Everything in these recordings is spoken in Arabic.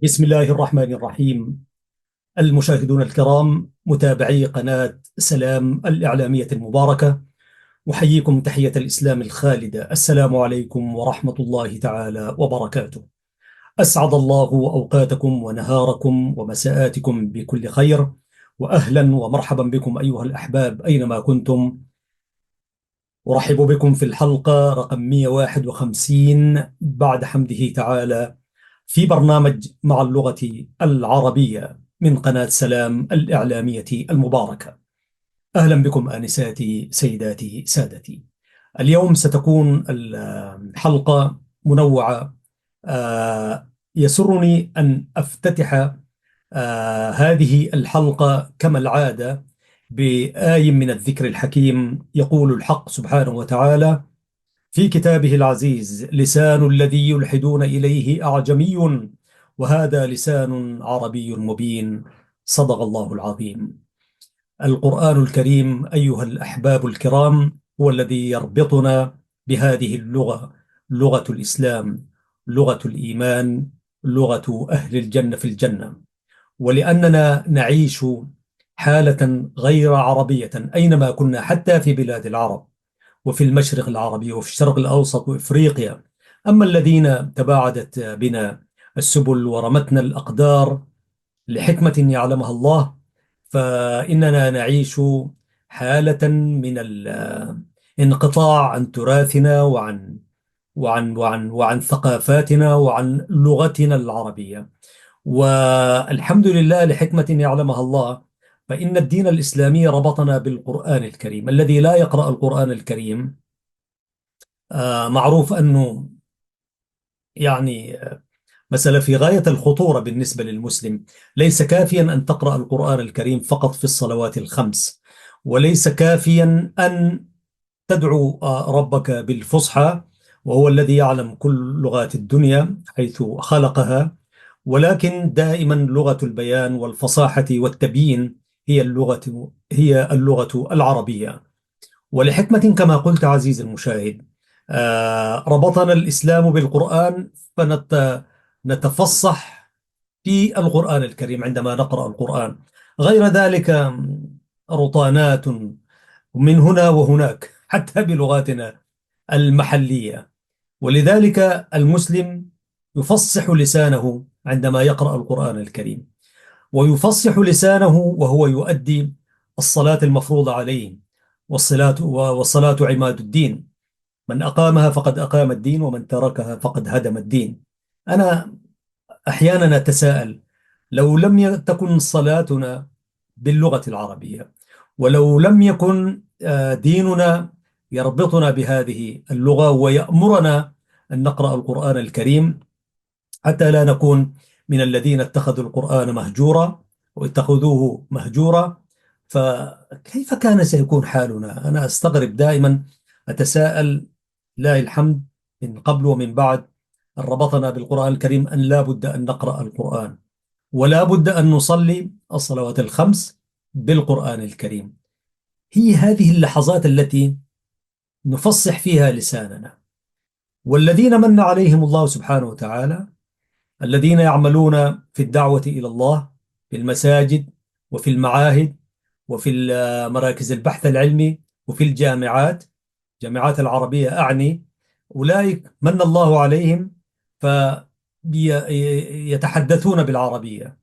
بسم الله الرحمن الرحيم. المشاهدون الكرام، متابعي قناة سلام الإعلامية المباركة، أحييكم تحية الإسلام الخالدة. السلام عليكم ورحمة الله تعالى وبركاته. أسعد الله أوقاتكم ونهاركم ومساءاتكم بكل خير، وأهلا ومرحبا بكم أيها الأحباب أينما كنتم. أرحب بكم في الحلقة رقم 151 بعد حمده تعالى في برنامج مع اللغة العربية من قناة سلام الإعلامية المباركة. أهلا بكم آنساتي سيداتي سادتي. اليوم ستكون الحلقة منوعة. يسرني أن أفتتح هذه الحلقة كما العادة بآي من الذكر الحكيم. يقول الحق سبحانه وتعالى في كتابه العزيز: لسان الذي يلحدون إليه أعجمي وهذا لسان عربي مبين. صدق الله العظيم. القرآن الكريم أيها الأحباب الكرام هو الذي يربطنا بهذه اللغة، لغة الإسلام، لغة الإيمان، لغة أهل الجنة في الجنة. ولأننا نعيش حالة غير عربية أينما كنا، حتى في بلاد العرب وفي المشرق العربي وفي الشرق الأوسط وإفريقيا. أما الذين تباعدت بنا السبل ورمتنا الأقدار لحكمة يعلمها الله، فإننا نعيش حالة من الانقطاع عن تراثنا وعن ثقافاتنا وعن لغتنا العربية. والحمد لله لحكمة يعلمها الله، فإن الدين الإسلامي ربطنا بالقرآن الكريم. الذي لا يقرأ القرآن الكريم معروف أنه يعني مسألة في غاية الخطورة بالنسبة للمسلم. ليس كافيا أن تقرأ القرآن الكريم فقط في الصلوات الخمس، وليس كافيا أن تدعو ربك بالفصحى، وهو الذي يعلم كل لغات الدنيا حيث خلقها، ولكن دائما لغة البيان والفصاحة والتبيين هي اللغة العربية. ولحكمة كما قلت عزيزي المشاهد، ربطنا الإسلام بالقرآن، فنتفصح في القرآن الكريم عندما نقرأ القرآن. غير ذلك رطانات من هنا وهناك حتى بلغاتنا المحلية. ولذلك المسلم يفصح لسانه عندما يقرأ القرآن الكريم، ويفصح لسانه وهو يؤدي الصلاة المفروضة عليه. والصلاة عماد الدين، من أقامها فقد أقام الدين ومن تركها فقد هدم الدين. أنا أحيانا أتساءل، لو لم تكن صلاتنا باللغة العربية، ولو لم يكن ديننا يربطنا بهذه اللغة ويأمرنا أن نقرأ القرآن الكريم، حتى لا نكون من الذين اتخذوا القرآن مهجورا واتخذوه مهجورا، فكيف كان سيكون حالنا؟ أنا أستغرب دائما، أتساءل. لا الحمد من قبل ومن بعد أن ربطنا بالقرآن الكريم، أن لا بد أن نقرأ القرآن، ولا بد أن نصلي الصلوات الخمس بالقرآن الكريم. هي هذه اللحظات التي نفصح فيها لساننا. والذين من عليهم الله سبحانه وتعالى الذين يعملون في الدعوة إلى الله في المساجد وفي المعاهد وفي مراكز البحث العلمي وفي الجامعات، جامعات العربية أعني. أولئك من الله عليهم فيتحدثون بالعربية.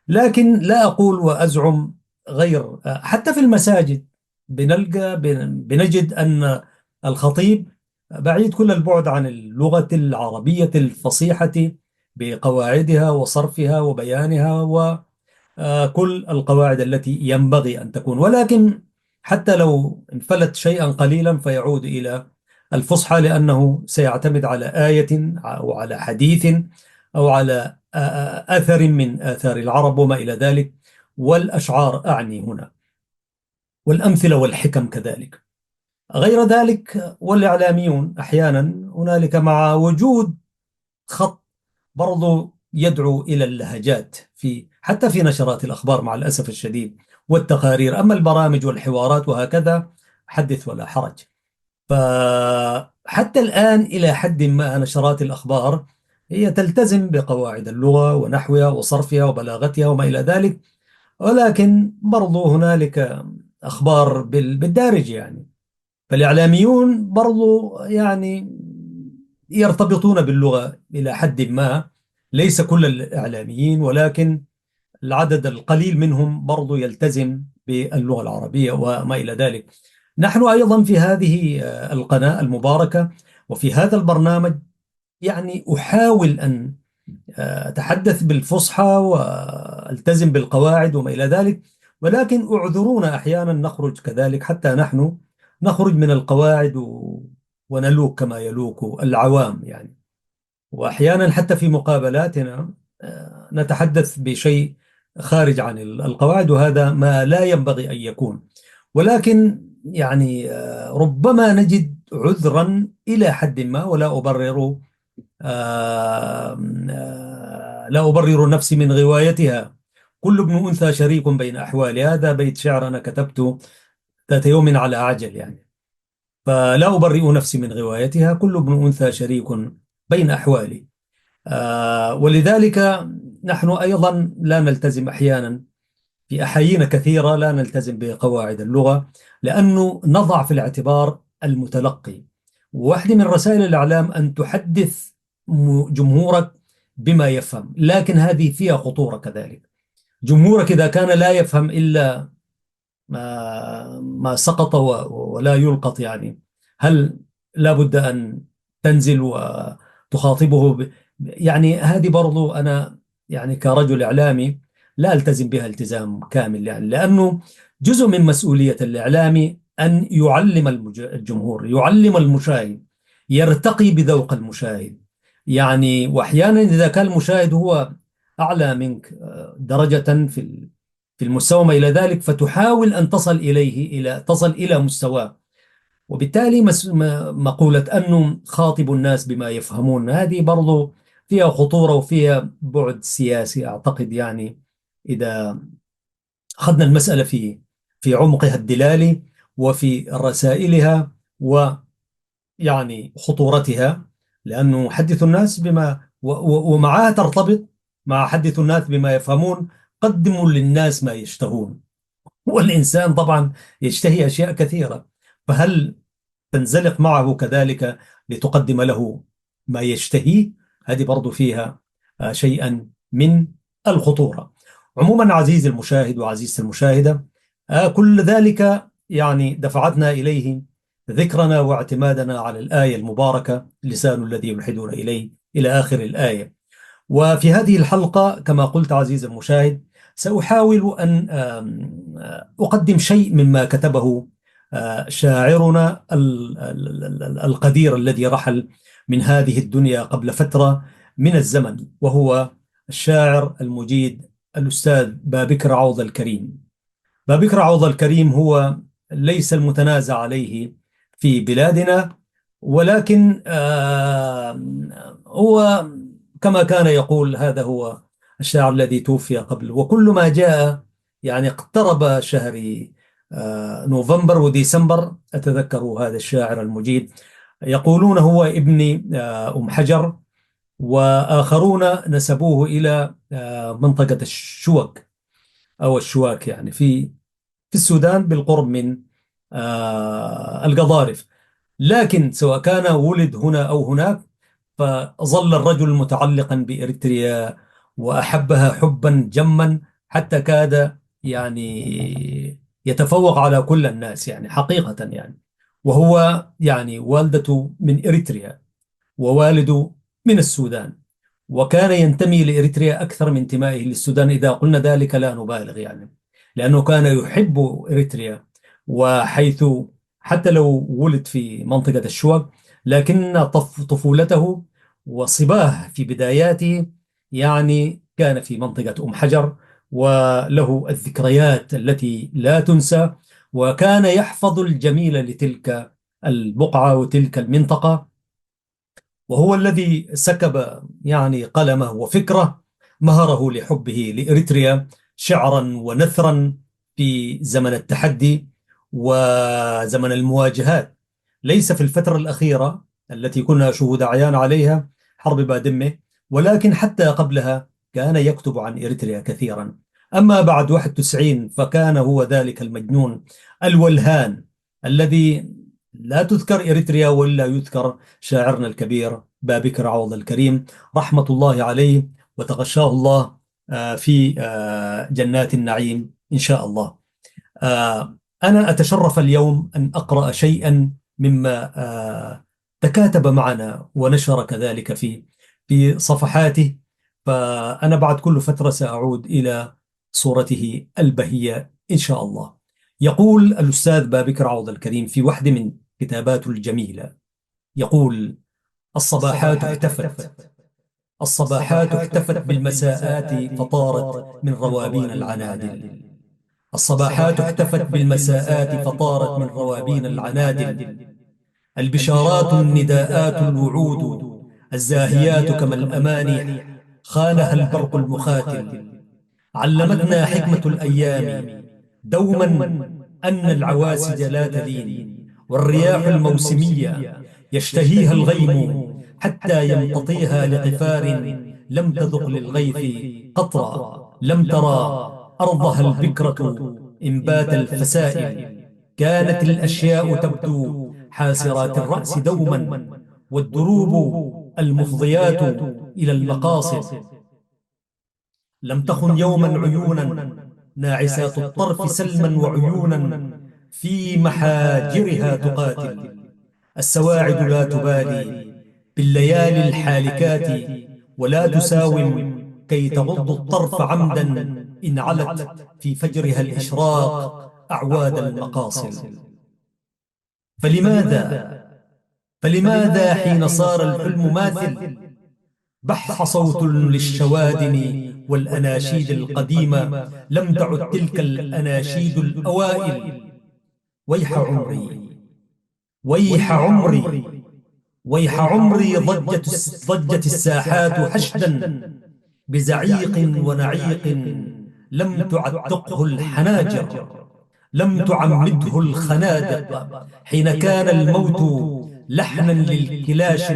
لكن لا أقول وأزعم غير، حتى في المساجد بنجد أن الخطيب بعيد كل البعد عن اللغة العربية الفصيحة بقواعدها وصرفها وبيانها وكل القواعد التي ينبغي أن تكون. ولكن حتى لو انفلت شيئا قليلا فيعود إلى الفصحى، لأنه سيعتمد على آية أو على حديث أو على أثر من آثار العرب وما إلى ذلك، والأشعار أعني هنا، والأمثلة والحكم كذلك. غير ذلك والإعلاميون أحيانا هنالك مع وجود خط برضو يدعو إلى اللهجات حتى في نشرات الأخبار مع الأسف الشديد والتقارير. أما البرامج والحوارات وهكذا حدث ولا حرج. فحتى الآن إلى حد ما نشرات الأخبار هي تلتزم بقواعد اللغة ونحوها وصرفها وبلاغتها وما إلى ذلك، ولكن برضو هنالك أخبار بالدارج يعني. فالإعلاميون برضو يعني يرتبطون باللغة إلى حد ما، ليس كل الإعلاميين، ولكن العدد القليل منهم برضو يلتزم باللغة العربية وما إلى ذلك. نحن أيضا في هذه القناة المباركة وفي هذا البرنامج يعني أحاول أن أتحدث بالفصحى والتزم بالقواعد وما إلى ذلك، ولكن أعذرونا أحيانا نخرج كذلك حتى نحن نخرج من القواعد ونلوك كما يلوك العوام يعني. وأحيانا حتى في مقابلاتنا نتحدث بشيء خارج عن القواعد، وهذا ما لا ينبغي أن يكون. ولكن يعني ربما نجد عذرا إلى حد ما، ولا أبرر لا أبرر نفسي من غوايتها. كل ابن أنثى شريك بين أحوالي، هذا بيت شعر أنا كتبته ذات يوم على عجل يعني. فلا أبرئ نفسي من غوايتها، كل ابن أنثى شريك بين أحوالي. ولذلك نحن أيضا لا نلتزم أحيانا، في أحايين كثيرة لا نلتزم بقواعد اللغة، لأنه نضع في الاعتبار المتلقي. واحدة من رسائل الإعلام أن تحدث جمهورك بما يفهم، لكن هذه فيها خطورة كذلك. جمهورك إذا كان لا يفهم إلا ما سقط ولا يلقط يعني، هل لابد أن تنزل وتخاطبه يعني هذه برضو أنا يعني كرجل إعلامي لا ألتزم بها التزام كامل يعني، لأنه جزء من مسؤولية الإعلامي أن يعلم الجمهور، يعلم المشاهد، يرتقي بذوق المشاهد يعني. وأحيانا إذا كان المشاهد هو أعلى منك درجة في المستوى ما إلى ذلك، فتحاول أن تصل إليه، تصل إلى مستواه. وبالتالي مقولة أنه خاطب الناس بما يفهمون، هذه برضو فيها خطورة وفيها بعد سياسي أعتقد يعني. إذا أخذنا المسألة في عمقها الدلالي وفي رسائلها ويعني خطورتها، لأنه حدث الناس بما ومعها ترتبط مع حدث الناس بما يفهمون، قدموا للناس ما يشتهون. والإنسان طبعا يشتهي أشياء كثيرة، فهل تنزلق معه كذلك لتقدم له ما يشتهيه؟ هذه برضو فيها شيئا من الخطورة. عموما عزيزي المشاهد وعزيزتي المشاهدة، كل ذلك يعني دفعتنا إليه ذكرنا واعتمادنا على الآية المباركة لسان الذي يلحدون إليه إلى آخر الآية. وفي هذه الحلقة كما قلت عزيزي المشاهد سأحاول أن أقدم شيء مما كتبه شاعرنا القدير الذي رحل من هذه الدنيا قبل فترة من الزمن، وهو الشاعر المجيد الأستاذ بابكر عوض الكريم. بابكر عوض الكريم هو ليس المتنازع عليه في بلادنا، ولكن هو كما كان يقول هذا هو الشاعر الذي توفي قبل. وكل ما جاء يعني اقترب شهر نوفمبر وديسمبر أتذكر هذا الشاعر المجيد، يقولون هو ابن أم حجر، وآخرون نسبوه إلى منطقة الشوك أو الشواك يعني في السودان بالقرب من القضارف. لكن سواء كان ولد هنا أو هناك، فظل الرجل متعلقا بإريتريا وأحبها حبا جما، حتى كاد يعني يتفوق على كل الناس يعني حقيقة يعني. وهو يعني والدته من إريتريا ووالده من السودان، وكان ينتمي لإريتريا أكثر من انتمائه للسودان. إذا قلنا ذلك لا نبالغ يعني، لأنه كان يحب إريتريا. وحيث حتى لو ولد في منطقة الشوك، لكن طفولته وصباه في بداياته يعني كان في منطقة أم حجر، وله الذكريات التي لا تنسى، وكان يحفظ الجميل لتلك البقعة وتلك المنطقة. وهو الذي سكب يعني قلمه وفكره مهره لحبه لإريتريا شعرا ونثرا في زمن التحدي وزمن المواجهات، ليس في الفترة الأخيرة التي كنا شهود عيان عليها، حرب بادمة، ولكن حتى قبلها كان يكتب عن إريتريا كثيرا. أما بعد 91 فكان هو ذلك المجنون الولهان الذي لا تذكر إريتريا ولا يذكر شاعرنا الكبير بابكر عوض الكريم رحمة الله عليه، وتغشاه الله في جنات النعيم إن شاء الله. أنا أتشرف اليوم أن أقرأ شيئا مما تكاتب معنا ونشر كذلك في صفحاته، فأنا بعد كل فترة سأعود إلى صورته البهية إن شاء الله. يقول الأستاذ بابكر عوض الكريم في واحدة من كتاباته الجميلة، يقول: الصباحات احتفت، الصباحات احتفت بالمساءات فطارت من روابين العنادل. الصباحات احتفت بالمساءات فطارت من روابين العنادل. البشارات النداءات الوعود الزاهيات كما الأماني خانها البرق المخاتل. علمتنا حكمة الأيام دوما أن العواسج لا تلين، والرياح الموسمية يشتهيها الغيم حتى يمتطيها لقفار لم تذق للغيث قطرا. لم ترى أرضها البكرة إنبات الفسائل. كانت الأشياء تبدو حاسرات الرأس دوما، والدروب المفضيات إلى المقاصد. لم تخن يوما عيونا ناعسات الطرف سلما وعيونا في محاجرها تقاتل. السواعد لا تبالي بالليالي الحالكات، ولا تساوم كي تغض الطرف عمدا إن علت في فجرها الإشراق أعواد المقاصل. فلماذا حين صار الحلم ماثل بح صوت للشوادم والأناشيد القديمة لم تعد تلك الأناشيد الأوائل. ويح عمري، ويح عمري، ويح عمري، ضجت الساحات حشدا بزعيق ونعيق لم تعتقه الحناجر، لم تعمده الخنادق، حين كان الموت لحنا للكلاش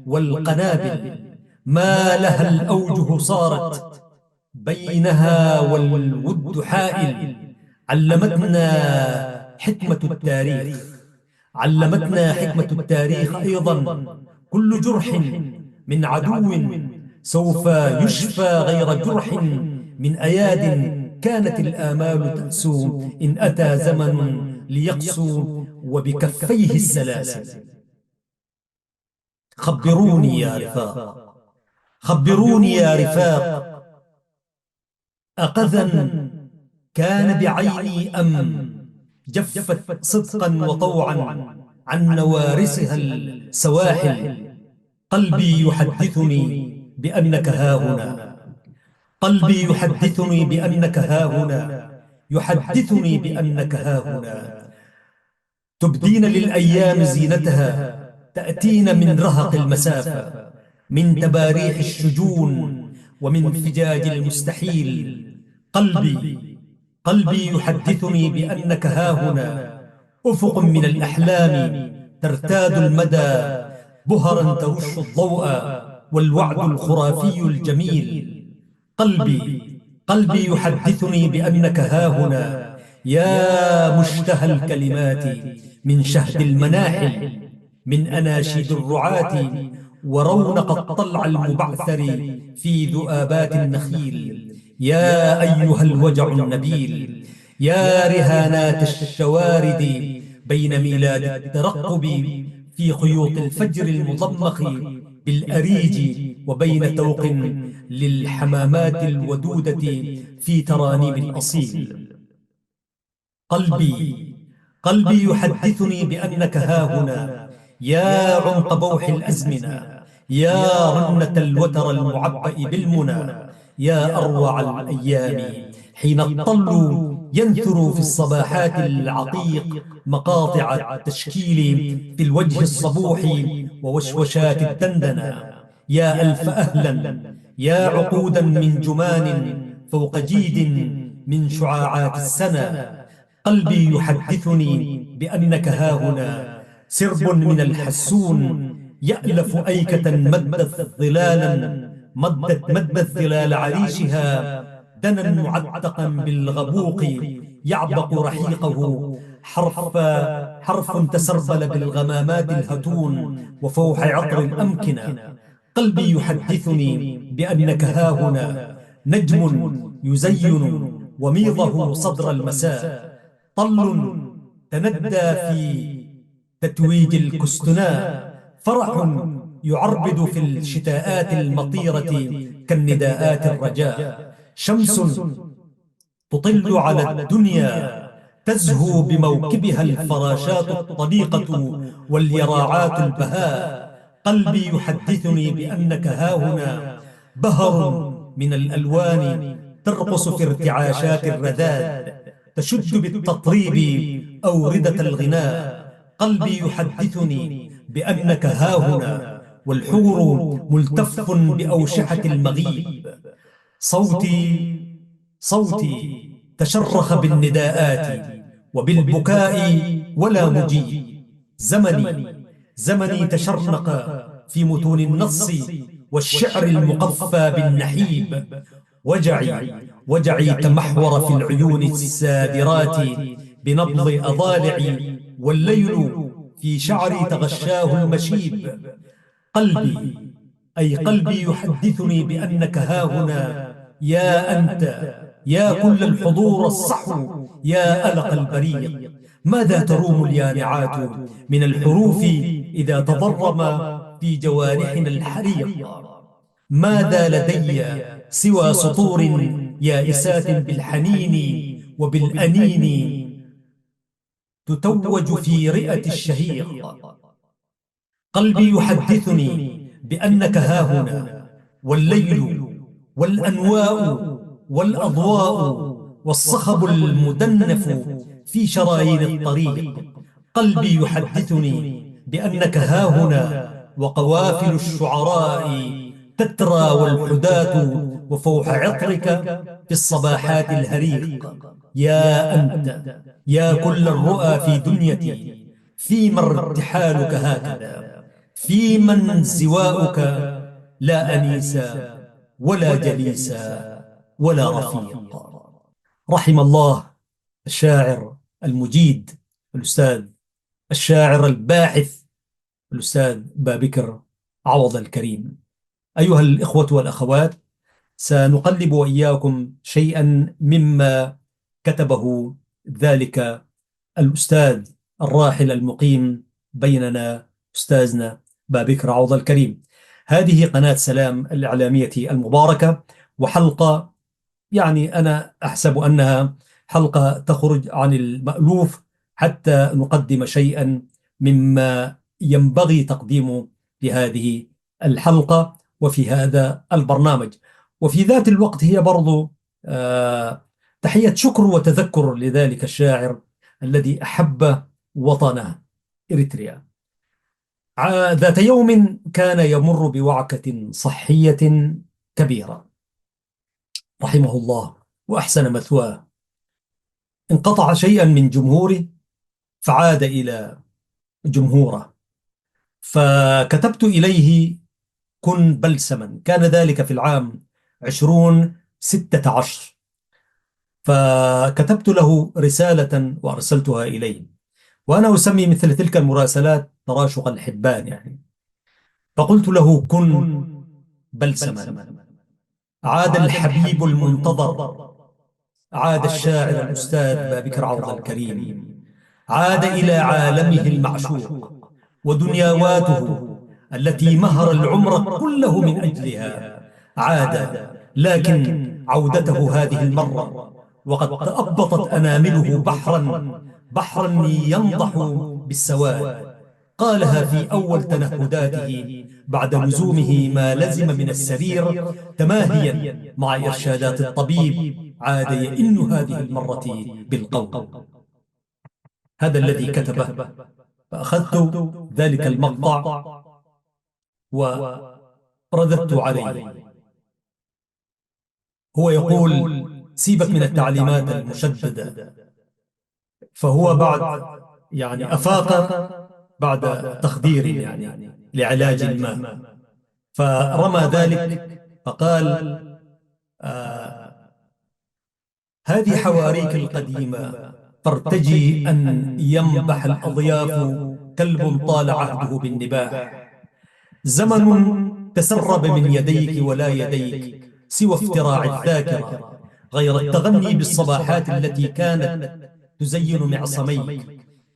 والقنابل. ما لها الأوجه صارت بينها والود حائل. علمتنا حكمة التاريخ، علمتنا حكمة التاريخ أيضا كل جرح من عدو سوف يشفى غير جرح من أياد. كانت الآمال تأسو إن أتى زمن ليقسو وبكفيه السلاسل. خبروني يا رفاق، خبروني يا رفاق، أقذى كان بعيني أم جفت صدقا وطوعا عن نوارسها السواحل. قلبي يحدثني بأنك هاهنا، قلبي يحدثني بأنك هاهنا، يحدثني بأنك هاهنا. تبدين للأيام زينتها، تأتين من رهق المسافة، من تباريح الشجون ومن فجاج المستحيل. قلبي يحدثني بأنك هاهنا، أفق من الأحلام ترتاد المدى، بهرا ترش الضوء والوعد الخرافي الجميل. قلبي يحدثني بأنك هاهنا، يا مشتهى الكلمات من شهد المناحل، من أناشيد الرعاة ورونق الطلع المبعثر في ذؤابات النخيل. يا أيها الوجع النبيل، يا رهانات الشوارد بين ميلاد الترقب في خيوط الفجر المضمخ بالأريج، وبين توق للحمامات الودودة في ترانيم الأصيل. قلبي يحدثني بأنك هاهنا، يا عمق بوح الأزمنة، يا رنة الوتر المعبأ بالمنى، يا أروع الأيام حين الطل ينثر في الصباحات العقيق مقاطع التشكيل في الوجه الصبوح ووشوشات الدندنة. يا ألف أهلا، يا عقودا من جمان فوق جيد من شعاعات السنة. قلبي يحدثني بأنك هاهنا، سرب من الحسون يألف أيكة مدت ظلالا مدت الظلال عريشها دنا معتقا بالغبوق يعبق رحيقه حرف تسربل بالغمامات الهتون وفوح عطر الأمكنة. قلبي يحدثني بأنك هاهنا نجم يزين وميضه صدر المساء، طل تندى في تتويج الكستناء، فرح يعربد في الشتاءات المطيرة كالنداءات الرجاء، شمس تطل على الدنيا تزهو بموكبها الفراشات الطليقة واليراعات البهاء. قلبي يحدثني بأنك هاهنا بهر من الألوان ترقص في ارتعاشات الرذاذ، تشد بالتطريب أوردة الغناء. قلبي يحدثني بأنك هاهنا والحور ملتف بأوشحة المغيب. صوتي تشرخ بالنداءات وبالبكاء ولا مجيب. زمني تشرنق في متون النص والشعر المقفى بالنحيب. وجعي تمحور في العيون السادرات بنبض أضالعي، والليل في شعري تغشاه المشيب. قلبي يحدثني بأنك هاهنا يا أنت، يا كل الحضور الصحو، يا ألق البريق. ماذا تروم اليانعات من الحروف إذا تضرم في جوارحنا الحريق؟ ماذا لدي سوى سطور يائسات بالحنين وبالأنين تتوج في رئة الشهيق؟ قلبي يحدثني بأنك هاهنا والليل والأنواء والأضواء والصخب المدنف في شرايين الطريق. قلبي يحدثني بأنك هاهنا وقوافل الشعراء تترى والحداة وفوح عطرك في الصباحات الهريق. يا أنت، يا كل الرؤى في دنيتي، فيما ارتحالك هكذا، فيمن زواؤك لا أنيس ولا جليس ولا رفيق. رحم الله الشاعر المجيد الأستاذ الشاعر الباحث الأستاذ بابكر عوض الكريم. أيها الإخوة والأخوات، سنقلب وإياكم شيئا مما كتبه ذلك الأستاذ الراحل المقيم بيننا أستاذنا بابكر عوض الكريم. هذه قناة سلام الإعلامية المباركة، وحلقة يعني أنا أحسب أنها حلقة تخرج عن المألوف حتى نقدم شيئا مما ينبغي تقديمه في هذه الحلقة وفي هذا البرنامج. وفي ذات الوقت هي برضو تحية شكر وتذكر لذلك الشاعر الذي أحب وطنه إريتريا. ذات يوم كان يمر بوعكة صحية كبيرة رحمه الله وأحسن مثواه. انقطع شيئا من جمهوره فعاد إلى جمهوره، فكتبت إليه كن بلسما. كان ذلك في العام 2016، فكتبت له رسالة وأرسلتها إليه، وأنا أسمي مثل تلك المراسلات تراشق الحبان يعني. فقلت له كن بلسما. عاد الحبيب المنتظر، عاد الشاعر الأستاذ بابكر عوض الكريم، عاد إلى عالمه المعشوق ودنياواته التي مهر العمر كله من أجلها. عاد، لكن عودته هذه المرة وقد تأبطت أنامله بحرا ينضح بالسواد. قالها في أول تنهداته بعد لزومه ما لزم من السرير، تماهيا مع إرشادات الطبيب. عاد يئن هذه المرة بالقول. هذا الذي كتبه. فأخذت ذلك المقطع ورددت عليه. هو يقول سيبك من التعليمات المشددة، فهو بعد يعني أفاق بعد تخدير يعني لعلاج ما، فرمى ذلك فقال: آه هذه حواريك القديمة، فارتجي أن ينبح الأضياف كلب طال عهده بالنباح. زمن تسرب من يديك ولا يديك سوى افتراع الذاكرة، غير التغني بالصباحات التي كانت تزين معصميك،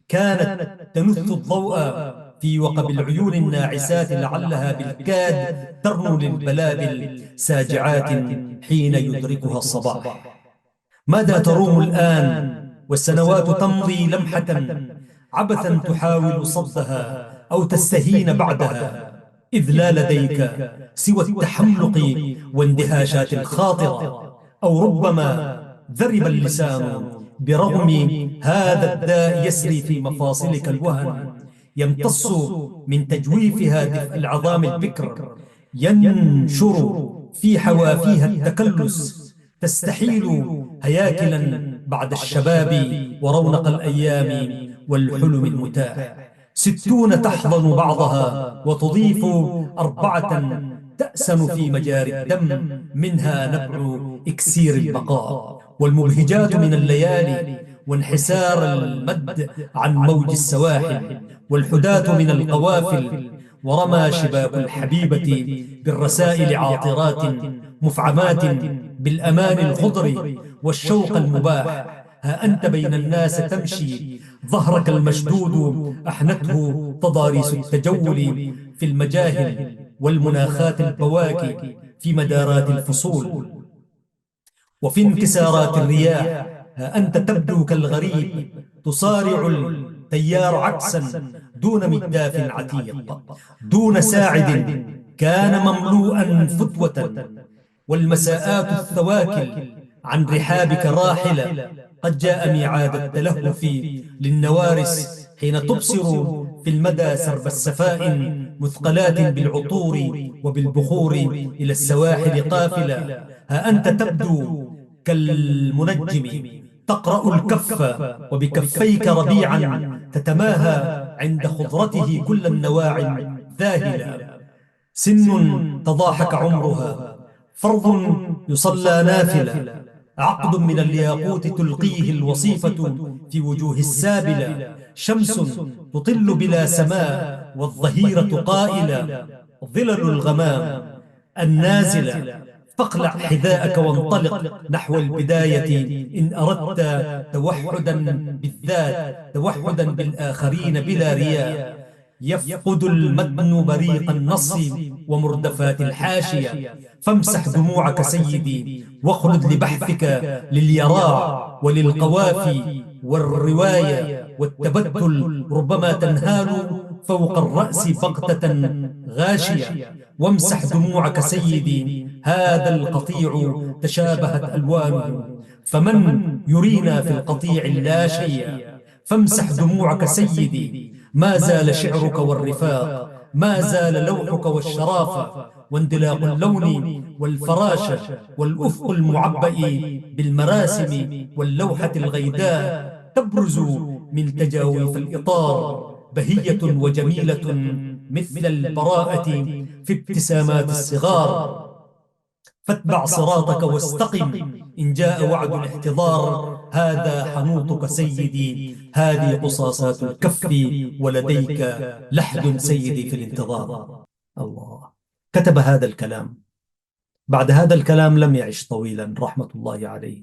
كانت تنث الضوء في وقب العيون الناعسات، لعلها بالكاد ترنو للبلابل ساجعات حين يدركها الصباح. ماذا تروم الآن والسنوات تمضي لمحة، عبثا تحاول صدها أو تستهين بعدها، إذ لا لديك سوى التحملق واندهاشات الخاطرة، أو ربما ذرب اللسان برغم هذا الداء يسري في مفاصلك الوهن، يمتص من تجويفها دفء العظام البكر، ينشر في حوافيها التكلس، تستحيل هياكلا بعد الشباب ورونق الأيام والحلم المتاح. 60 تحضن بعضها وتضيف 4 تأسن في مجاري الدم، منها نبع إكسير البقاء، والمبهجات من الليالي، وانحسار المد عن موج السواحل، والحداة من القوافل، ورمى شباك الحبيبة بالرسائل عاطرات مفعمات بالأمان الخضر والشوق المباح. ها أنت بين الناس تمشي، ظهرك المشدود أحنته تضاريس التجول في المجاهل، والمناخات البواكي في مدارات الفصول، وفي انكسارات الرياح. ها أنت تبدو كالغريب، تصارع التيار عكسا دون مداف عتيق، دون ساعد كان مملوءا فتوة، والمساءات الثواكل عن رحابك راحلة. قد جاء ميعاد التلهف للنوارس، حين تبصر في المدى سرب السفائن مثقلات بالعطور وبالبخور إلى السواحل قافلة. ها أنت تبدو كالمنجم، تقرأ الكف وبكفيك ربيعا تتماهى عند خضرته كل النواعم ذاهلة. سن تضاحك عمرها، فرض يصلى نافلة، عقد من الياقوت تلقيه الوصيفة في وجوه السابلة، شمس تطل بلا سماء والظهيرة قائلة، ظلل الغمام النازلة. فاقلع حذاءك وانطلق نحو البداية إن أردت توحدا بالذات، توحدا بالآخرين بلا رياء. يفقد المتن بريق النص ومردفات الحاشية، فامسح دموعك سيدي واخلد لبحثك لليراع وللقوافي والرواية والتبتل، ربما تنهال فوق الرأس بغتة غاشية. وامسح دموعك سيدي، هذا القطيع تشابهت ألوانه، فمن يرينا في القطيع لا شيء. فامسح دموعك سيدي، ما زال شعرك والرفاق، ما زال لوحك والشرافة، واندلاق اللون والفراشة والأفق المعبأ بالمراسم، واللوحة الغيداء تبرز من تجاويف الإطار، بهية وجميلة مثل البراءة في ابتسامات الصغار. فاتبع صراطك واستقم، إن جاء وعد الاحتضار، هذا حنوطك سيدي، هذه قصاصات الكف، ولديك لحد سيدي في الانتظار. الله. كتب هذا الكلام. بعد هذا الكلام لم يعش طويلا رحمة الله عليه.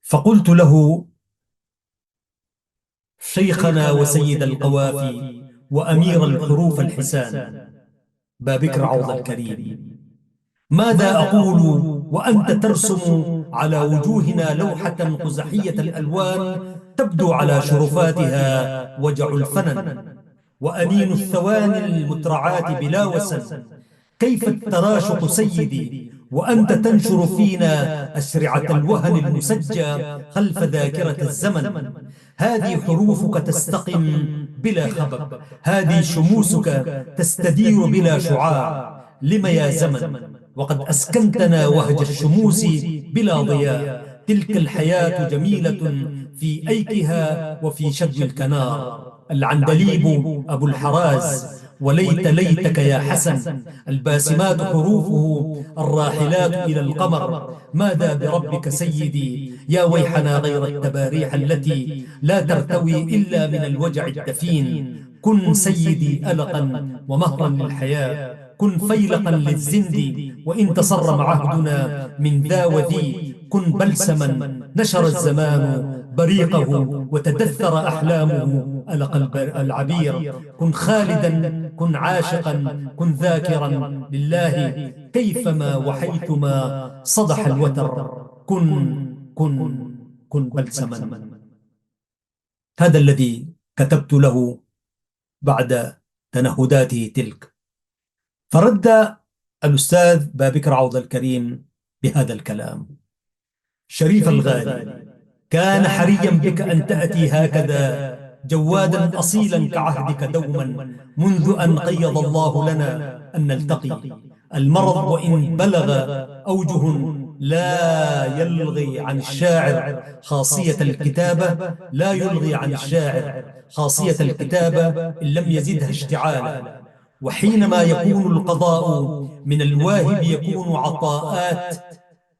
فقلت له: شيخنا وسيد القوافي وأمير الحروف الحسان بابكر عوض الكريم، ماذا أقول وأنت ترسم على وجوهنا لوحة قزحية الألوان، تبدو على شرفاتها وجع الفنن وأنين الثواني المترعات بلا وسن. كيف التراشق سيدي وأنت تنشر فينا أشرعة الوهن المسجى خلف ذاكرة الزمن؟ هذه حروفك تستقم بلا خبب، هذه شموسك تستدير بلا شعاع. لم يا زمن وقد أسكنتنا وهج الشموس بلا ضياء؟ تلك الحياة جميلة في أيكها وفي شج الكنار. العندليب أبو الحراز وليت ليتك يا حسن، الباسمات حروفه الراحلات إلى القمر. ماذا بربك سيدي، يا ويحنا غير التباريح التي لا ترتوي إلا من الوجع الدفين. كن سيدي ألقا ومهرا للحياة، كن فيلقا للزند، وإن تصرم عهدنا من ذا وذي. كن بلسما نشر الزمان بريقه وتدثر أحلامه ألق العبير. كن خالدا، كن عاشقا، كن ذاكرا لله كيفما وحيثما صدح الوتر. كن بلسما. هذا الذي كتبت له بعد تنهداته تلك. فرد الأستاذ بابكر عوض الكريم بهذا الكلام: شريف الغالي، كان حريا بك أن تأتي هكذا جوادا أصيلا كعهدك دوما، منذ أن قيض الله لنا أن نلتقي. المرض وإن بلغ أوجه لا يلغي عن الشاعر خاصية الكتابة، لا يلغي عن الشاعر خاصية الكتابة إن لم يزدها اشتعالا. وحينما يكون القضاء من الواهب يكون عطاءات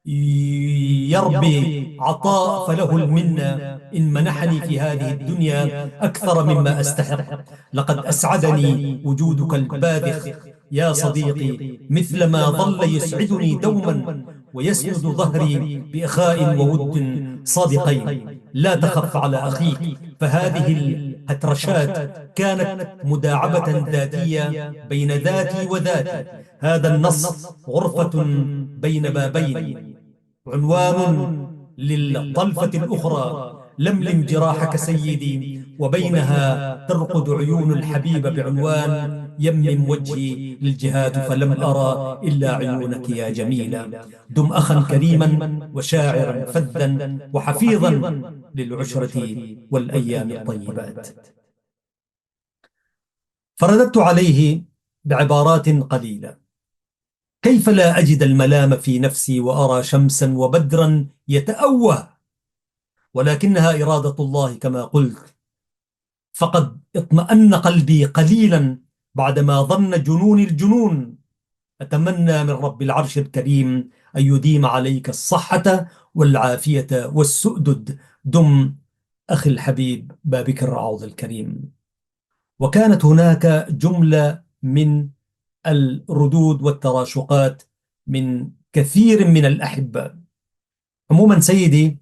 يربي عطاء، فله المنة إن منحني في هذه الدنيا أكثر مما أستحق. لقد أسعدني وجودك الباذخ يا صديقي، مثلما ظل يسعدني دوما ويسند ظهري بإخاء وود صادقين. لا تخف على أخيك، فهذه الهترشات كانت مداعبة ذاتية بين ذاتي وذاتي. هذا النص غرفة بين بابين، عنوان للطلفة الأخرى: لملم جراحك سيدي، وبينها ترقد عيون الحبيب بعنوان: يمم وجهي للجهاد فلم أرى إلا عيونك يا جميلة. دم أخا كريما وشاعرا فذا وحفيظا للعشرة والأيام الطيبات. فرددت عليه بعبارات قليلة: كيف لا أجد الملام في نفسي وأرى شمسا وبدرا يتأوه، ولكنها إرادة الله كما قلت. فقد اطمأن قلبي قليلا بعدما ظن جنوني الجنون. أتمنى من رب العرش الكريم أن يديم عليك الصحة والعافية والسؤدد. دم أخي الحبيب بابكر عوض الكريم. وكانت هناك جملة من الردود والتراشقات من كثير من الأحبة. عموما سيدي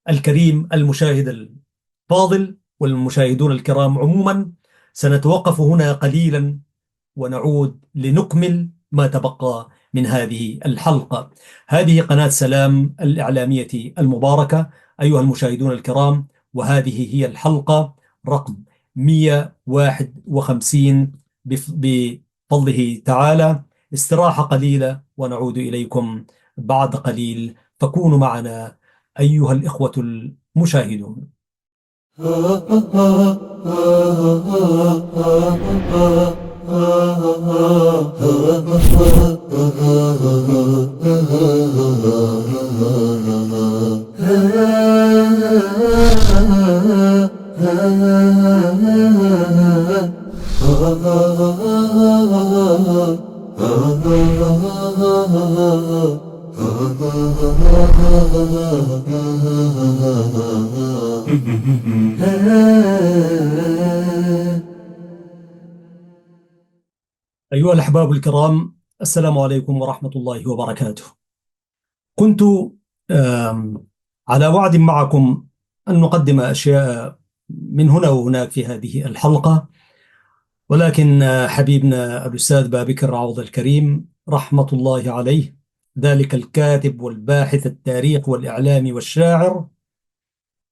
الكريم المشاهد الفاضل والمشاهدون الكرام عموما، سنتوقف هنا قليلا ونعود لنكمل ما تبقى من هذه الحلقة. هذه قناة سلام الإعلامية المباركة أيها المشاهدون الكرام، وهذه هي الحلقة رقم 151 بفضله تعالى. استراحة قليلة ونعود إليكم بعد قليل، فكونوا معنا أيها الإخوة المشاهدون. أيها الأحباب الكرام، السلام عليكم ورحمة الله وبركاته. كنت على وعد معكم أن نقدم أشياء من هنا وهناك في هذه الحلقة، ولكن حبيبنا الأستاذ بابكر عوض الكريم رحمة الله عليه، ذلك الكاتب والباحث التاريخ والإعلامي والشاعر،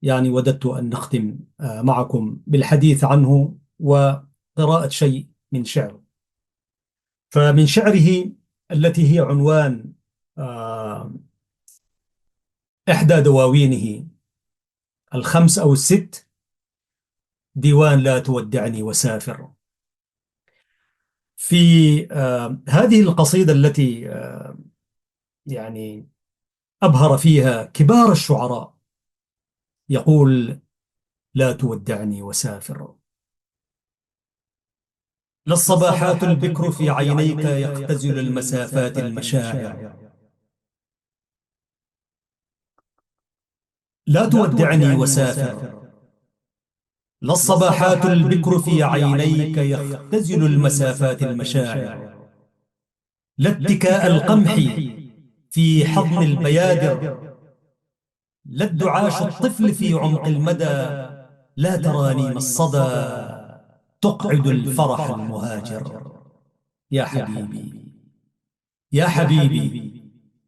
يعني وددت أن نختم معكم بالحديث عنه وقراءة شيء من شعره. فمن شعره التي هي عنوان إحدى دواوينه الخمس أو الست، ديوان لا تودعني وسافر. في هذه القصيدة التي يعني أبهر فيها كبار الشعراء يقول: لا تودعني وسافر. لا الصباحات البكر في عينيك يختزل المسافات المشاعر. لا تودعني وسافر. لا الصباحات البكر في عينيك يختزل المسافات المشاعر. لا اتكاء القمح في حضن البيادر. لا ادعاش الطفل في عمق المدى. لا ترانيم الصدى تقعد الفرح المهاجر. يا حبيبي، يا حبيبي،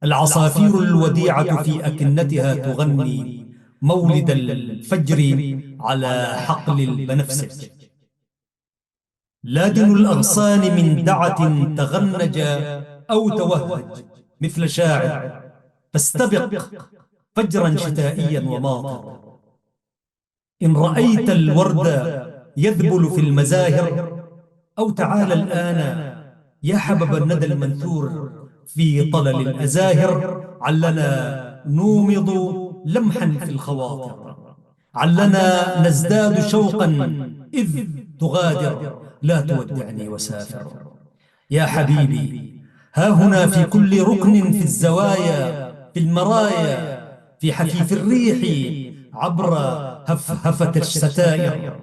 العصافير الوديعة في أكنتها تغني مولد الفجر على حقل البنفسج. لادن الأغصان من دعة تغنج أو توهج مثل شاعر، فاستبق فجرا شتائيا وماطر. إن رأيت الورد يذبل في المزاهر، أو تعال الآن يا حبب الندى المنثور في طلل الأزاهر. علنا نومض لمحا في الخواطر. علنا نزداد شوقا إذ تغادر. لا تودعني وسافر. يا حبيبي، ها هنا في كل ركن في الزوايا، في المرايا، في حفيف الريح عبر هفهفة الستائر.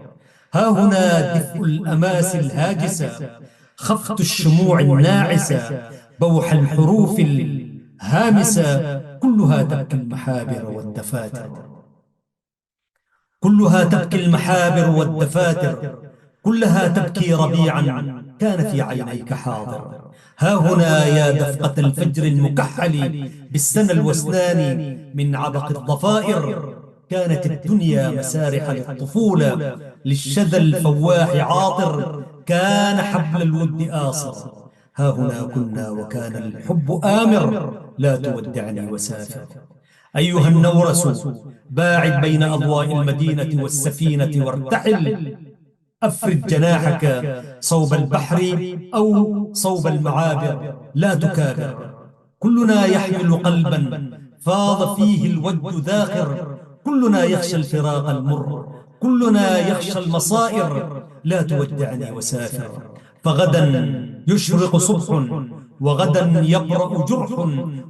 ها هنا دفء الأماس الهاجسة، خفت الشموع الناعسة، بوح الحروف الهامسة. كلها تبكي المحابر والدفاتر. كلها تبكي المحابر والدفاتر. كلها تبكي ربيعا كان في عينيك حاضر. ها هنا يا دفقة الفجر المكحل بالسنى الوسنان من عبق الضفائر. كانت الدنيا مسارح للطفولة، للشذى الفواح عاطر. كان حبل الود آصر. ها هنا كنا وكان الحب آمر. لا تودعني وسافر. أيها النورس، باعد بين أضواء المدينة والسفينة وارتحل. أفرد جناحك صوب البحر أو صوب المعابر. لا تكابر. كلنا يحمل قلبا فاض فيه الود ذاخر. كلنا يخشى الفراق المر. كلنا يخشى المصائر. لا تودعني وسافر. فغدا يشرق صبح، وغدا يبرأ جرح،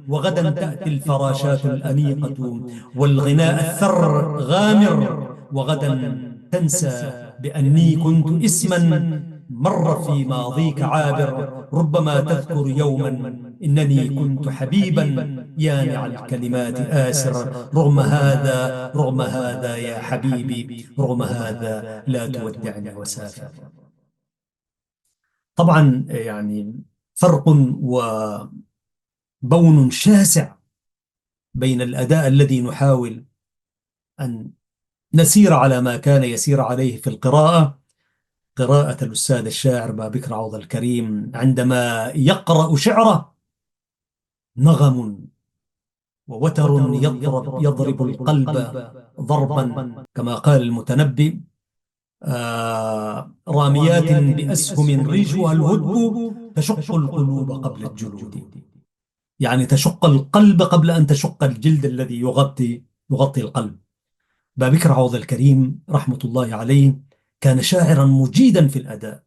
وغدا تأتي الفراشات الأنيقة والغناء الثر غامر. وغدا تنسى بأني كنت اسما مر في ماضيك عابر. ربما تذكر يوما إنني كنت حبيبا يانع الكلمات آسر. رغم هذا، رغم هذا يا حبيبي، رغم هذا لا تودعني وسافر. طبعا يعني فرق وبون شاسع بين الأداء الذي نحاول أن نسير على ما كان يسير عليه في القراءة، قراءة الأستاذ الشاعر بابكر عوض الكريم عندما يقرأ شعره. نغم ووتر يضرب القلب ضربا، كما قال المتنبي: راميات بأسهم ريشها الهدب تشق القلوب قبل الجلود. يعني تشق القلب قبل أن تشق الجلد الذي يغطي القلب. بابكر عوض الكريم رحمة الله عليه كان شاعرا مجيدا في الأداء،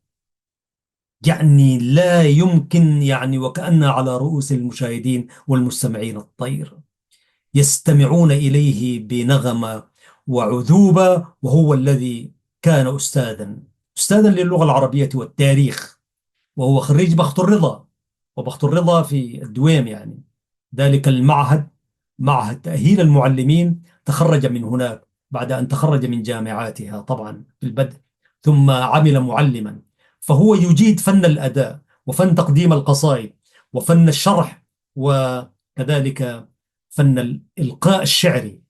يعني لا يمكن، يعني وكأن على رؤوس المشاهدين والمستمعين الطير يستمعون إليه بنغمة وعذوبة. وهو الذي كان أستاذا للغة العربية والتاريخ، وهو خريج بخت الرضا، وبخت الرضا في الدويم، يعني ذلك المعهد، معهد تأهيل المعلمين، تخرج من هناك بعد أن تخرج من جامعاتها طبعا في البدء، ثم عمل معلما. فهو يجيد فن الأداء وفن تقديم القصائد وفن الشرح، وكذلك فن الإلقاء الشعري.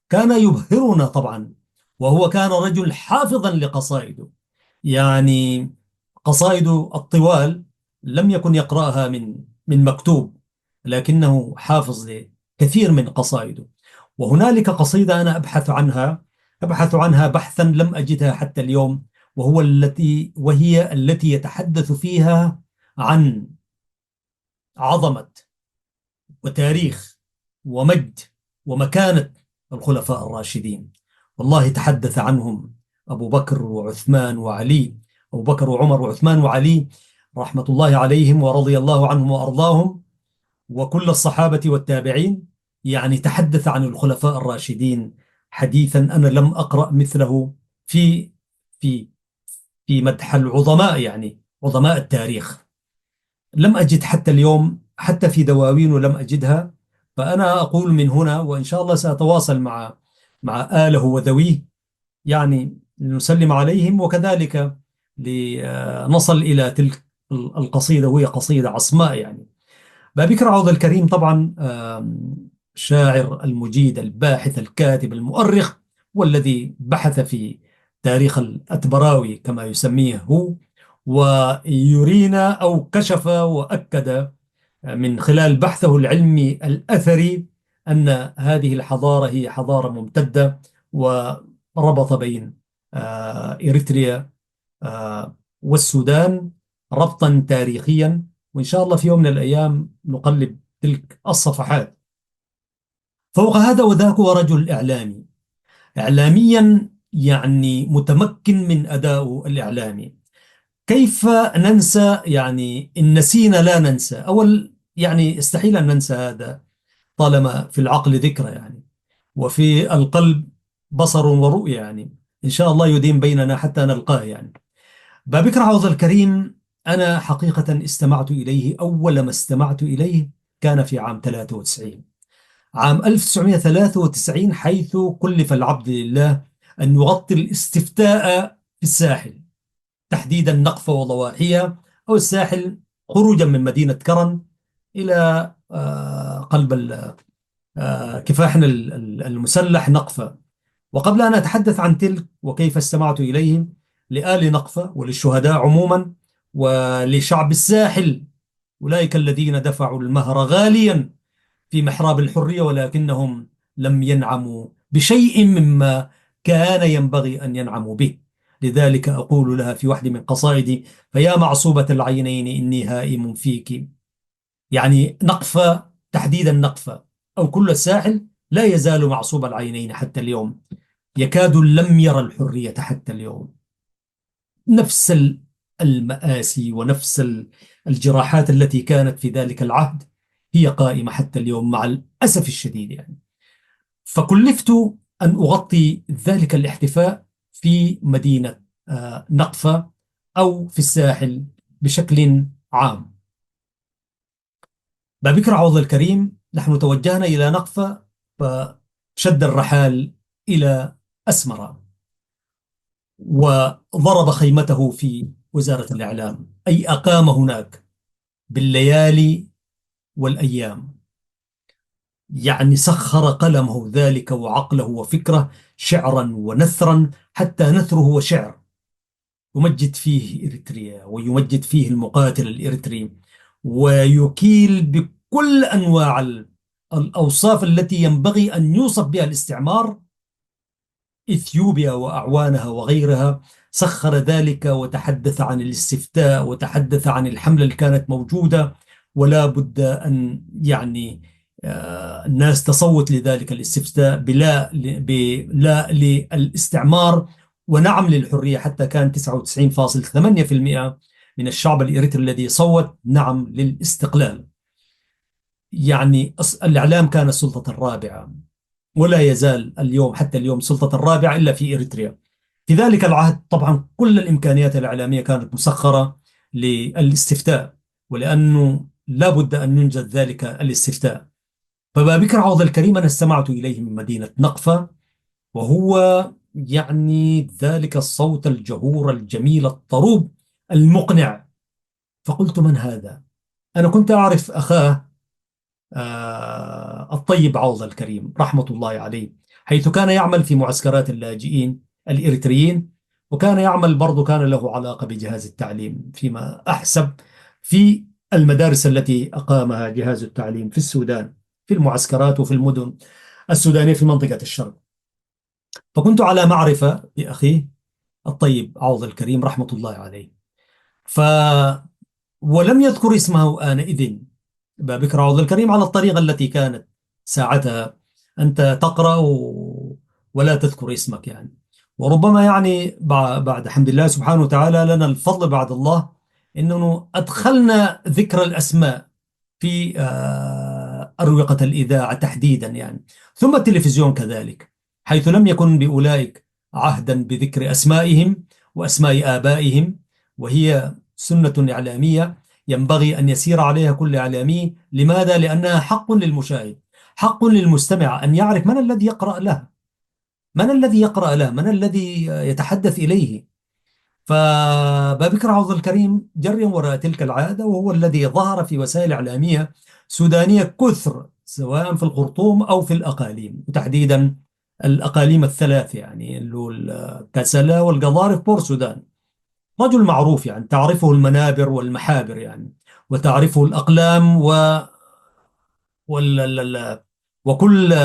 كان يبهرنا طبعا، وهو كان رجل حافظا لقصائده. يعني قصائد الطوال لم يكن يقرأها من مكتوب، لكنه حافظ لكثير من قصائده. وهنالك قصيدة أنا أبحث عنها بحثا لم أجدها حتى اليوم، وهي التي يتحدث فيها عن عظمة وتاريخ ومجد ومكانة الخلفاء الراشدين. والله تحدث عنهم أبو بكر وعثمان وعلي، أبو بكر وعمر وعثمان وعلي رحمة الله عليهم ورضي الله عنهم وأرضاهم، وكل الصحابة والتابعين. يعني تحدث عن الخلفاء الراشدين حديثا أنا لم أقرأ مثله في في في مدح العظماء، يعني عظماء التاريخ. لم أجد حتى اليوم، حتى في دواوين لم أجدها. فأنا أقول من هنا، وإن شاء الله سأتواصل مع آله وذويه، يعني لنسلم عليهم، وكذلك لنصل إلى تلك القصيدة، وهي قصيدة عصماء يعني. بابكر عوض الكريم طبعا الشاعر المجيد الباحث الكاتب المؤرخ، والذي بحث في تاريخ الأتبراوي كما يسميه هو، ويرينا أو كشف وأكد من خلال بحثه العلمي الأثري أن هذه الحضارة هي حضارة ممتدة، وربط بين إريتريا والسودان ربطا تاريخيا. وإن شاء الله في يوم من الأيام نقلب تلك الصفحات. فوق هذا وذاك هو رجل إعلامي، إعلاميا يعني متمكن من أدائه الإعلامي. كيف ننسى؟ يعني إن نسينا لا ننسى، أول يعني استحيل أن ننسى هذا طالما في العقل ذكرى يعني، وفي القلب بصر ورؤية يعني. إن شاء الله يديم بيننا حتى نلقاه يعني. بابكر عوض الكريم، أنا حقيقة استمعت إليه، أول ما استمعت إليه كان في عام 93، عام 1993، حيث كلف العبد لله أن يغطي الاستفتاء في الساحل، تحديدا نقفة وضواحيها، أو الساحل خروجا من مدينة كرن إلى قلب كفاحنا المسلح نقفة. وقبل أن أتحدث عن تلك وكيف استمعت إليهم، لآل نقفة وللشهداء عموما ولشعب الساحل، أولئك الذين دفعوا المهر غاليا في محراب الحرية، ولكنهم لم ينعموا بشيء مما كان ينبغي أن ينعموا به. لذلك أقول لها في واحدة من قصائدي: فيا معصوبة العينين إني هائم فيك. يعني نقفة، تحديدا نقفة أو كل الساحل، لا يزال معصوب العينين حتى اليوم، يكاد لم يرى الحرية حتى اليوم. نفس المآسي ونفس الجراحات التي كانت في ذلك العهد هي قائمة حتى اليوم مع الأسف الشديد يعني. فكلفت أن أغطي ذلك الاحتفاء في مدينة نقفة، أو في الساحل بشكل عام. بابكر عوض الكريم، نحن توجهنا إلى نقفة، فشد الرحال إلى أسمرة، وضرب خيمته في وزارة الإعلام، أي أقام هناك بالليالي والأيام. يعني سخر قلمه ذلك وعقله وفكره شعرا ونثرا، حتى نثره هو شعر يمجد فيه إريتريا، ويمجد فيه المقاتل الإريتري، ويكيل بكل أنواع الأوصاف التي ينبغي أن يوصف بها الاستعمار إثيوبيا وأعوانها وغيرها. سخر ذلك وتحدث عن الاستفتاء، وتحدث عن الحملة اللي كانت موجودة، ولا بد أن يعني الناس تصوت لذلك الاستفتاء بلا للاستعمار ونعم للحرية. حتى كان 99.8% من الشعب الإريتري الذي صوت نعم للاستقلال. يعني الإعلام كان السلطة الرابعة، ولا يزال اليوم حتى اليوم السلطة الرابعة إلا في إريتريا. في ذلك العهد طبعا كل الإمكانيات الإعلامية كانت مسخرة للاستفتاء، ولأنه لا بد أن ينجز ذلك الاستفتاء. فبابكر عوض الكريم أنا استمعت إليه من مدينة نقفة، وهو يعني ذلك الصوت الجهور الجميل الطروب المقنع. فقلت: من هذا؟ أنا كنت أعرف أخاه الطيب عوض الكريم رحمة الله عليه، حيث كان يعمل في معسكرات اللاجئين الإريتريين، وكان يعمل برضو، كان له علاقة بجهاز التعليم فيما أحسب، في المدارس التي أقامها جهاز التعليم في السودان، في المعسكرات وفي المدن السودانية في منطقة الشرق. فكنت على معرفة بأخيه الطيب عوض الكريم رحمة الله عليه. ف ولم يذكر اسمه آنئذ بابكر عوض الكريم على الطريقة التي كانت ساعتها، أنت تقرأ ولا تذكر اسمك يعني. وربما يعني بعد حمد الله سبحانه وتعالى لنا الفضل بعد الله أنه أدخلنا ذكر الأسماء في أروقة الإذاعة تحديدا يعني، ثم التلفزيون كذلك، حيث لم يكن بأولئك عهدا بذكر أسمائهم وأسماء آبائهم، وهي سنة إعلامية ينبغي أن يسير عليها كل إعلامي. لماذا؟ لأنها حق للمشاهد، حق للمستمع أن يعرف من الذي يقرأ له، من الذي يقرأ له، من الذي يتحدث إليه. فبابكر عوض الكريم جري وراء تلك العادة، وهو الذي ظهر في وسائل إعلامية سودانية كثر، سواء في الخرطوم أو في الأقاليم، وتحديدا الأقاليم الثلاث يعني اللي هو كسلا والقضارف بور سودان. رجل معروف يعني، تعرفه المنابر والمحابر يعني، وتعرفه الأقلام وال... وكل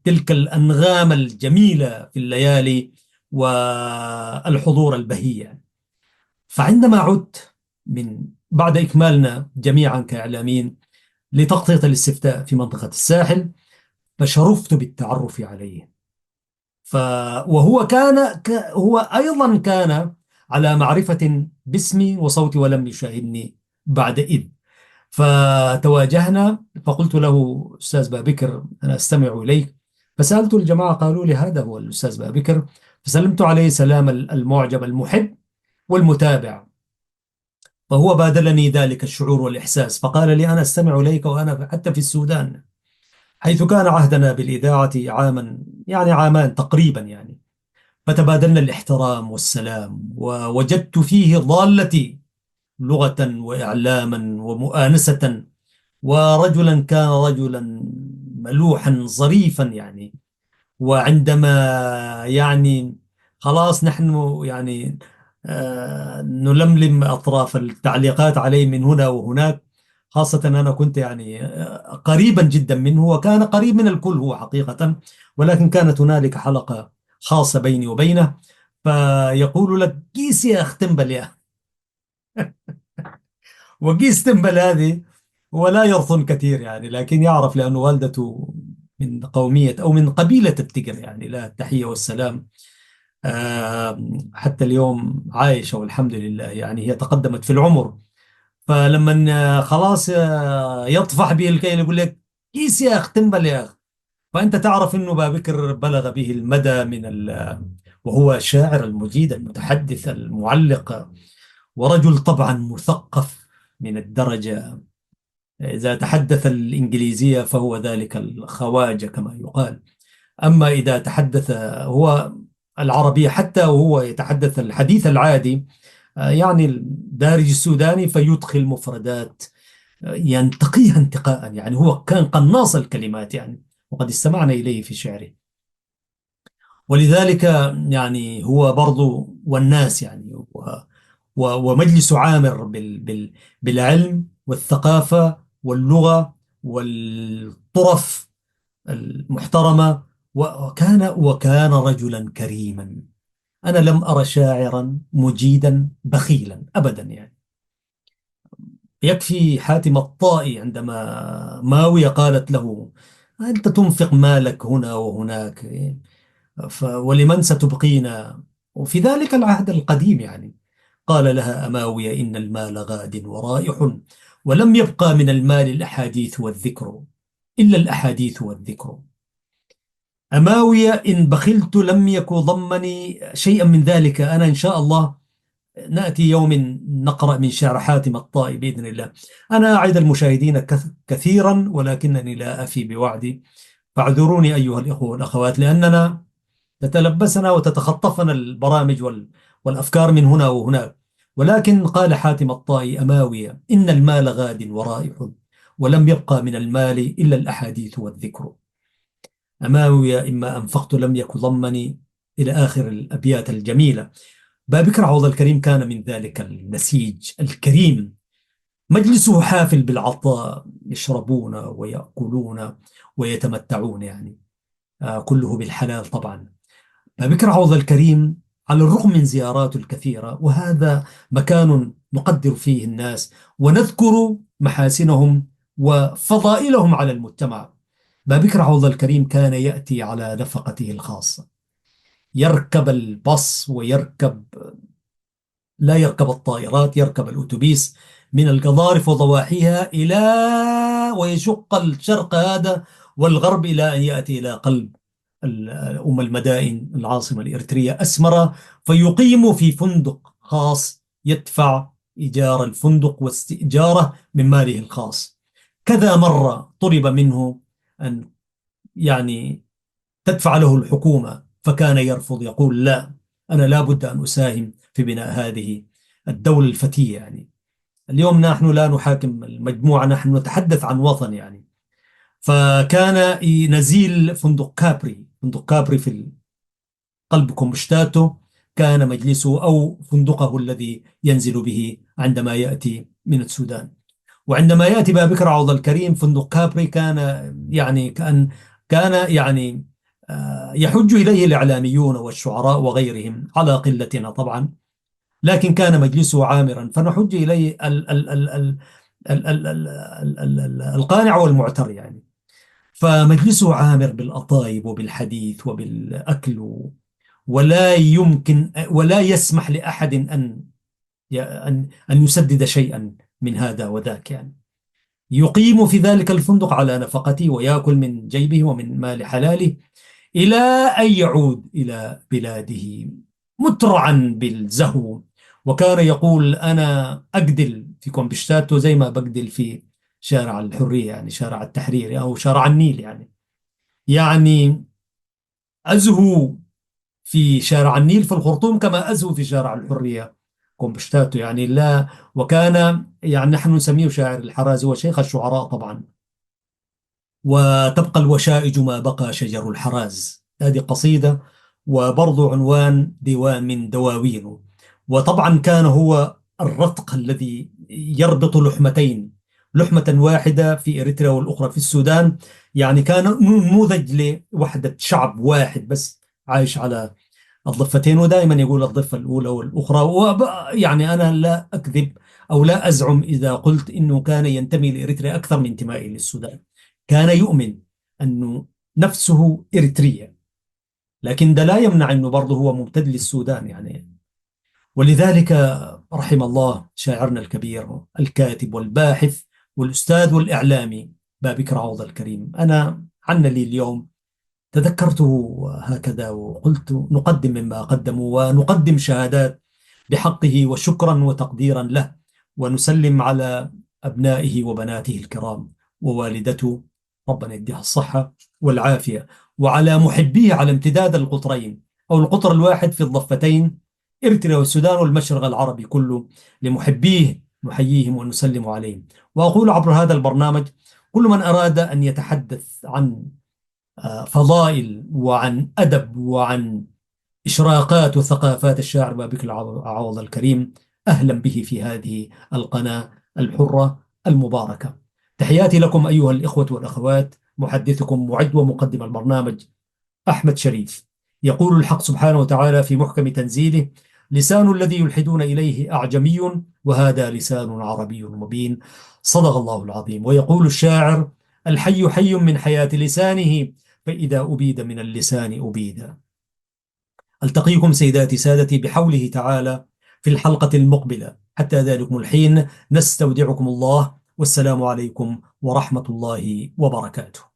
تلك الأنغام الجميلة في الليالي والحضور البهي. فعندما عدت من بعد إكمالنا جميعا كإعلاميين لتغطية الاستفتاء في منطقة الساحل، فشرفت بالتعرف عليه. ف وهو هو أيضا كان على معرفة باسمي وصوتي ولم يشاهدني بعد إذ. فتواجهنا فقلت له: أستاذ بابكر، أنا أستمع إليك. فسألت الجماعة قالوا لي: هذا هو الأستاذ بابكر. فسلمت عليه سلام المعجب المحب والمتابع. فهو بادلني ذلك الشعور والإحساس، فقال لي: أنا أستمع إليك وأنا حتى في السودان، حيث كان عهدنا بالإذاعة عاما يعني عامان تقريبا يعني. فتبادلنا الاحترام والسلام، ووجدت فيه ضالتي لغة وإعلاما ومؤانسة. ورجلا كان رجلا ملوحا ظريفا يعني. وعندما يعني خلاص نحن يعني نلملم أطراف التعليقات عليه من هنا وهناك، خاصة أنا كنت يعني قريبا جدا منه، وكان قريب من الكل هو حقيقة، ولكن كانت هنالك حلقة خاصة بيني وبينه. فيقول لك: قيس يا أخ تنبل يا. وقيس تنبل هذه هو لا يرثن كثير يعني، لكن يعرف لأن والدته من قومية أو من قبيلة التقر يعني، لا التحية والسلام. حتى اليوم عايشة والحمد لله يعني، هي تقدمت في العمر. فلما خلاص يطفح به الكيل يقول لك: قيس يا أخ تنبل يا أخ. فأنت تعرف أنه بابكر بلغ به المدى من وهو الشاعر المجيد المتحدث المعلق، ورجل طبعا مثقف من الدرجة. إذا تحدث الإنجليزية فهو ذلك الخواجة كما يقال. أما إذا تحدث هو العربية حتى وهو يتحدث الحديث العادي يعني الدارج السوداني، فيدخل مفردات ينتقيها انتقاء يعني. هو كان قناص الكلمات يعني، وقد استمعنا إليه في شعره. ولذلك يعني هو برضو والناس يعني ومجلس عامر بالعلم والثقافة واللغة والطرف المحترمة. وكان رجلا كريما. أنا لم أرى شاعرا مجيدا بخيلا أبدا يعني. يكفي حاتم الطائي عندما ماوية قالت له: أنت تنفق مالك هنا وهناك، ولمن ستبقينا؟ وفي ذلك العهد القديم يعني. قال لها أماوية: إن المال غاد ورائح، ولم يبقى من المال الأحاديث والذكر إلا الأحاديث والذكر. أماوية إن بخلت لم يكن ضمني شيئا من ذلك. أنا إن شاء الله نأتي يوم نقرأ من شعر حاتم الطائي بإذن الله. أنا أعد المشاهدين كثيرا، ولكنني لا أفي بوعدي، فاعذروني أيها الإخوة والأخوات، لأننا تتلبسنا وتتخطفنا البرامج والأفكار من هنا وهناك. ولكن قال حاتم الطائي: أماوية إن المال غاد ورائح، ولم يبقى من المال إلا الأحاديث والذكر. أماوية إما أنفقت لم يك ضمني، إلى آخر الأبيات الجميلة. بابكر عوض الكريم كان من ذلك النسيج الكريم، مجلسه حافل بالعطاء، يشربون ويأكلون ويتمتعون يعني، كله بالحلال طبعا. بكر عوض الكريم على الرغم من زياراته الكثيرة، وهذا مكان نقدر فيه الناس ونذكر محاسنهم وفضائلهم على المجتمع، بكر عوض الكريم كان يأتي على نفقته الخاصة. يركب الباص ويركب، لا يركب الطائرات، يركب الأتوبيس من القضارف وضواحيها إلى ويشق الشرق هذا والغرب إلى أن يأتي إلى قلب المدائن العاصمة الإريترية أسمرة، فيقيم في فندق خاص يدفع إيجار الفندق واستئجاره من ماله الخاص. كذا مرة طلب منه أن يعني تدفع له الحكومة، فكان يرفض، يقول لا، أنا لا بد أن أساهم في بناء هذه الدولة الفتية. يعني اليوم نحن لا نحاكم المجموعة، نحن نتحدث عن وطن يعني. فكان نزيل فندق كابري في قلب كومبشتاتو كان مجلسه أو فندقه الذي ينزل به عندما يأتي من السودان. وعندما يأتي بابكر عوض الكريم فندق كابري كان يعني كان يعني يحج إليه الإعلاميون والشعراء وغيرهم على قلتنا طبعا، لكن كان مجلسه عامرا، فنحج إليه القانع والمعتر يعني. فمجلسه عامر بالأطايب وبالحديث وبالأكل، ولا يمكن ولا يسمح لأحد أن يسدد شيئا من هذا وذاك يعني. يقيم في ذلك الفندق على نفقته ويأكل من جيبه ومن مال حلاله إلى أن يعود إلى بلاده مترعا بالزهو. وكان يقول أنا أقدل في كومبشتاتو زي ما بقدل في شارع الحرية، يعني شارع التحرير أو شارع النيل يعني أزهو في شارع النيل في الخرطوم كما أزهو في شارع الحرية كومبشتاتو يعني. لا، وكان يعني نحن نسميه شاعر الحراز، هو شيخ الشعراء طبعا. وتبقى الوشائج ما بقى شجر الحراز، هذه قصيدة وبرضو عنوان ديوان من دواوينه. وطبعا كان هو الرتق الذي يربط لحمتين، لحمة واحدة في إريتريا والأخرى في السودان. يعني كان نموذج لوحدة شعب واحد بس عايش على الضفتين، ودائما يقول الضفة الأولى والأخرى. يعني أنا لا أكذب أو لا أزعم إذا قلت إنه كان ينتمي لإريتريا أكثر من انتمائه للسودان. كان يؤمن أنه نفسه إريتريا، لكن ده لا يمنع أنه برضه هو ممتد للسودان يعني. ولذلك رحم الله شاعرنا الكبير الكاتب والباحث والأستاذ والإعلامي بابكر عوض الكريم. أنا عنا لي اليوم تذكرته هكذا وقلت نقدم مما قدموا ونقدم شهادات بحقه وشكرا وتقديرا له، ونسلم على أبنائه وبناته الكرام ووالدته، ربنا يديها الصحة والعافية، وعلى محبيه على امتداد القطرين أو القطر الواحد في الضفتين إريتريا والسودان والمشرق العربي كله. لمحبيه نحييهم ونسلم عليهم. وأقول عبر هذا البرنامج كل من أراد أن يتحدث عن فضائل وعن أدب وعن إشراقات وثقافات الشاعر بابكر عوض الكريم، أهلا به في هذه القناة الحرة المباركة. تحياتي لكم أيها الإخوة والأخوات، محدثكم معد ومقدم البرنامج أحمد شريف. يقول الحق سبحانه وتعالى في محكم تنزيله: لسان الذي يلحدون إليه أعجمي وهذا لسان عربي مبين. صدق الله العظيم. ويقول الشاعر: الحي حي من حياة لسانه، فإذا أبيد من اللسان أبيد. ألتقيكم سيداتي سادتي بحوله تعالى في الحلقة المقبلة. حتى ذلكم الحين نستودعكم الله، والسلام عليكم ورحمة الله وبركاته.